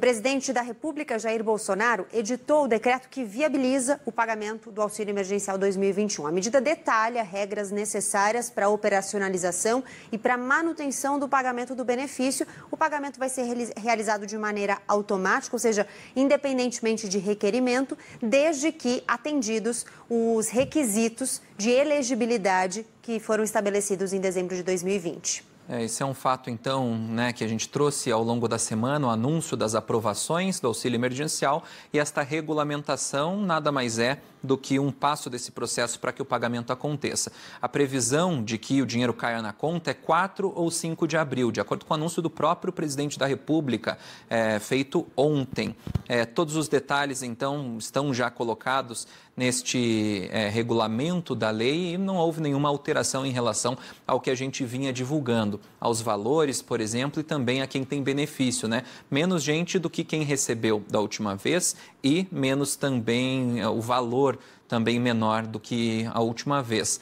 O presidente da República, Jair Bolsonaro, editou o decreto que viabiliza o pagamento do Auxílio Emergencial 2021. A medida detalha regras necessárias para a operacionalização e para a manutenção do pagamento do benefício. O pagamento vai ser realizado de maneira automática, ou seja, independentemente de requerimento, desde que atendidos os requisitos de elegibilidade que foram estabelecidos em dezembro de 2020. Esse é um fato, então, que a gente trouxe ao longo da semana, o anúncio das aprovações do auxílio emergencial, e esta regulamentação nada mais é do que um passo desse processo para que o pagamento aconteça. A previsão de que o dinheiro caia na conta é 4 ou 5 de abril, de acordo com o anúncio do próprio presidente da República, feito ontem. Todos os detalhes, então, estão já colocados neste regulamento da lei e não houve nenhuma alteração em relação ao que a gente vinha divulgando, aos valores, por exemplo, e também a quem tem benefício, Menos gente do que quem recebeu da última vez e menos também o valor também menor do que a última vez.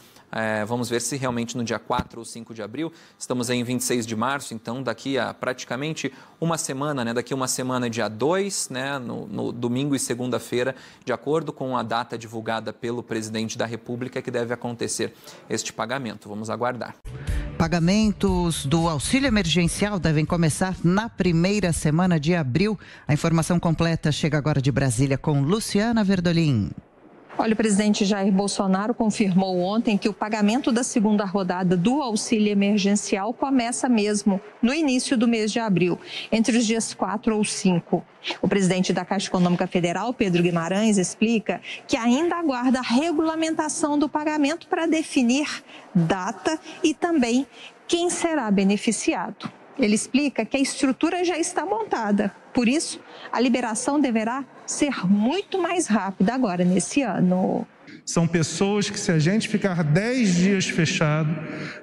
Vamos ver se realmente no dia 4 ou 5 de abril, estamos aí em 26 de março, então daqui a praticamente uma semana, daqui a uma semana, dia 2, no domingo e segunda-feira, de acordo com a data divulgada pelo presidente da República, que deve acontecer este pagamento. Vamos aguardar. Pagamentos do auxílio emergencial devem começar na primeira semana de abril. A informação completa chega agora de Brasília com Luciana Verdolim. Olha, o presidente Jair Bolsonaro confirmou ontem que o pagamento da segunda rodada do auxílio emergencial começa mesmo no início do mês de abril, entre os dias 4 ou 5. O presidente da Caixa Econômica Federal, Pedro Guimarães, explica que ainda aguarda a regulamentação do pagamento para definir data e também quem será beneficiado. Ele explica que a estrutura já está montada, por isso a liberação deverá ser muito mais rápida agora nesse ano. São pessoas que, se a gente ficar 10 dias fechado,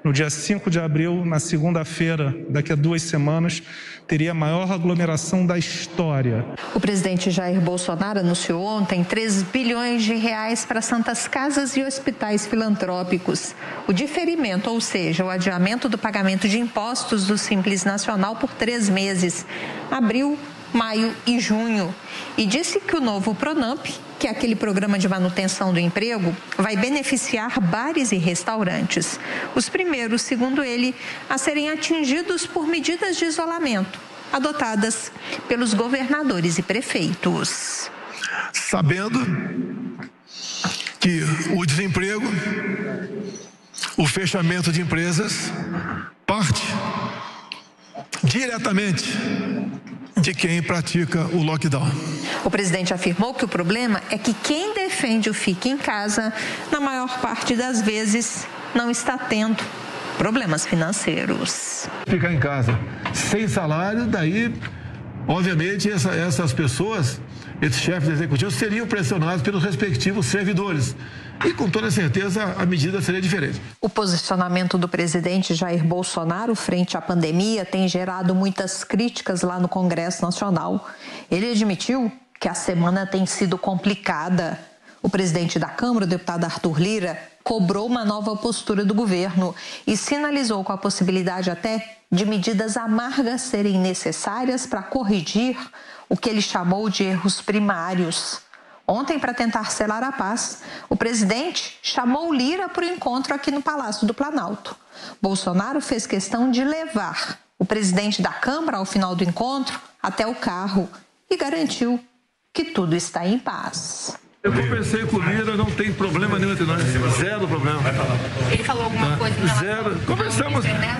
no dia 5 de abril, na segunda-feira, daqui a 2 semanas, teria a maior aglomeração da história. O presidente Jair Bolsonaro anunciou ontem 3 bilhões de reais para santas casas e hospitais filantrópicos. O diferimento, ou seja, o adiamento do pagamento de impostos do Simples Nacional por 3 meses, abril, maio e junho. E disse que o novo Pronamp, que é aquele programa de manutenção do emprego, vai beneficiar bares e restaurantes. Os primeiros, segundo ele, a serem atingidos por medidas de isolamento adotadas pelos governadores e prefeitos. Sabendo que o desemprego, o fechamento de empresas, parte diretamente de quem pratica o lockdown. O presidente afirmou que o problema é que quem defende o fique em casa, na maior parte das vezes, não está tendo problemas financeiros. Ficar em casa sem salário, daí, obviamente, essas pessoas, esses chefes executivos, seriam pressionados pelos respectivos servidores. E, com toda certeza, a medida seria diferente. O posicionamento do presidente Jair Bolsonaro frente à pandemia tem gerado muitas críticas lá no Congresso Nacional. Ele admitiu que a semana tem sido complicada. O presidente da Câmara, o deputado Arthur Lira, cobrou uma nova postura do governo e sinalizou com a possibilidade até de medidas amargas serem necessárias para corrigir o que ele chamou de erros primários. Ontem, para tentar selar a paz, o presidente chamou Lira para o encontro aqui no Palácio do Planalto. Bolsonaro fez questão de levar o presidente da Câmara ao final do encontro até o carro e garantiu que tudo está em paz. Eu conversei com o Lira, não tem problema nenhum entre nós, zero problema. Ele falou alguma coisa? Zero.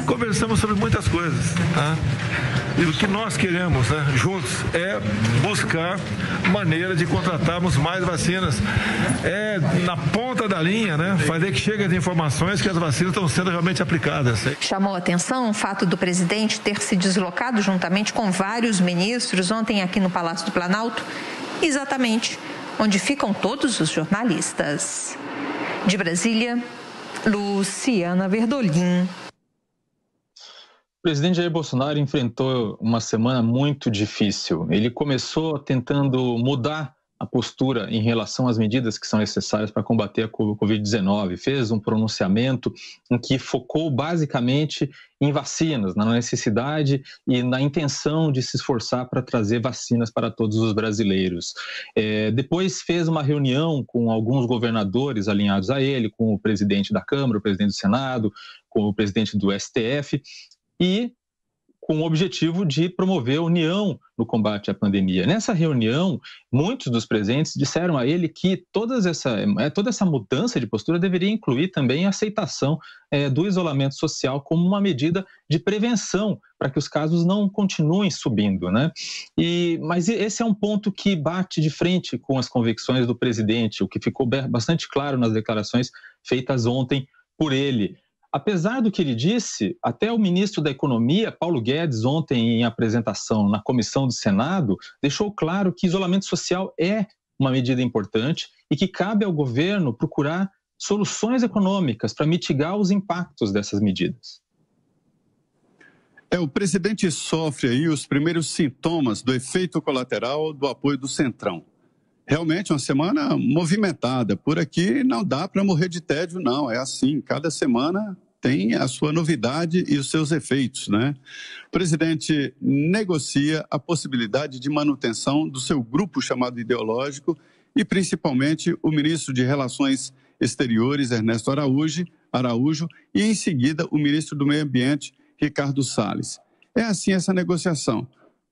Conversamos sobre muitas coisas. E o que nós queremos, juntos, é buscar maneira de contratarmos mais vacinas. É na ponta da linha, fazer que chegue as informações que as vacinas estão sendo realmente aplicadas. Chamou a atenção o fato do presidente ter se deslocado juntamente com vários ministros ontem aqui no Palácio do Planalto, exatamente onde ficam todos os jornalistas. De Brasília, Luciana Verdolim. O presidente Jair Bolsonaro enfrentou uma semana muito difícil. Ele começou tentando mudar a postura em relação às medidas que são necessárias para combater a Covid-19, fez um pronunciamento em que focou basicamente em vacinas, na necessidade e na intenção de se esforçar para trazer vacinas para todos os brasileiros. Depois fez uma reunião com alguns governadores alinhados a ele, com o presidente da Câmara, o presidente do Senado, com o presidente do STF e com o objetivo de promover a união no combate à pandemia. Nessa reunião, muitos dos presentes disseram a ele que toda essa mudança de postura deveria incluir também a aceitação do isolamento social como uma medida de prevenção para que os casos não continuem subindo, né? Mas esse é um ponto que bate de frente com as convicções do presidente, o que ficou bastante claro nas declarações feitas ontem por ele. Apesar do que ele disse, até o ministro da Economia, Paulo Guedes, ontem em apresentação na comissão do Senado, deixou claro que isolamento social é uma medida importante e que cabe ao governo procurar soluções econômicas para mitigar os impactos dessas medidas. O presidente sofre aí os primeiros sintomas do efeito colateral do apoio do Centrão. Realmente uma semana movimentada. Por aqui não dá para morrer de tédio, não. É assim, cada semana tem a sua novidade e os seus efeitos, né? O presidente negocia a possibilidade de manutenção do seu grupo chamado ideológico e principalmente o ministro de Relações Exteriores, Ernesto Araújo, e em seguida o ministro do Meio Ambiente, Ricardo Salles. É assim essa negociação.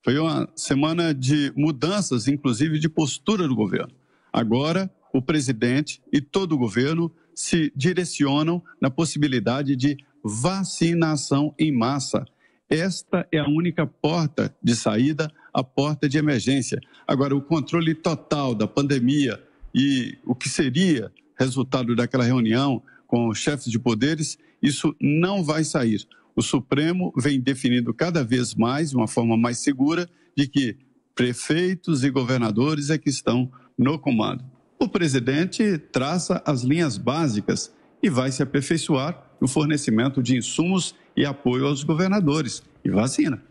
Foi uma semana de mudanças, inclusive de postura do governo. Agora, o presidente e todo o governo se direcionam na possibilidade de vacinação em massa. Esta é a única porta de saída, a porta de emergência. Agora, o controle total da pandemia e o que seria resultado daquela reunião com os chefes de poderes, isso não vai sair. O Supremo vem definindo cada vez mais, de uma forma mais segura, de que prefeitos e governadores é que estão no comando. O presidente traça as linhas básicas e vai se aperfeiçoar no fornecimento de insumos e apoio aos governadores e vacina.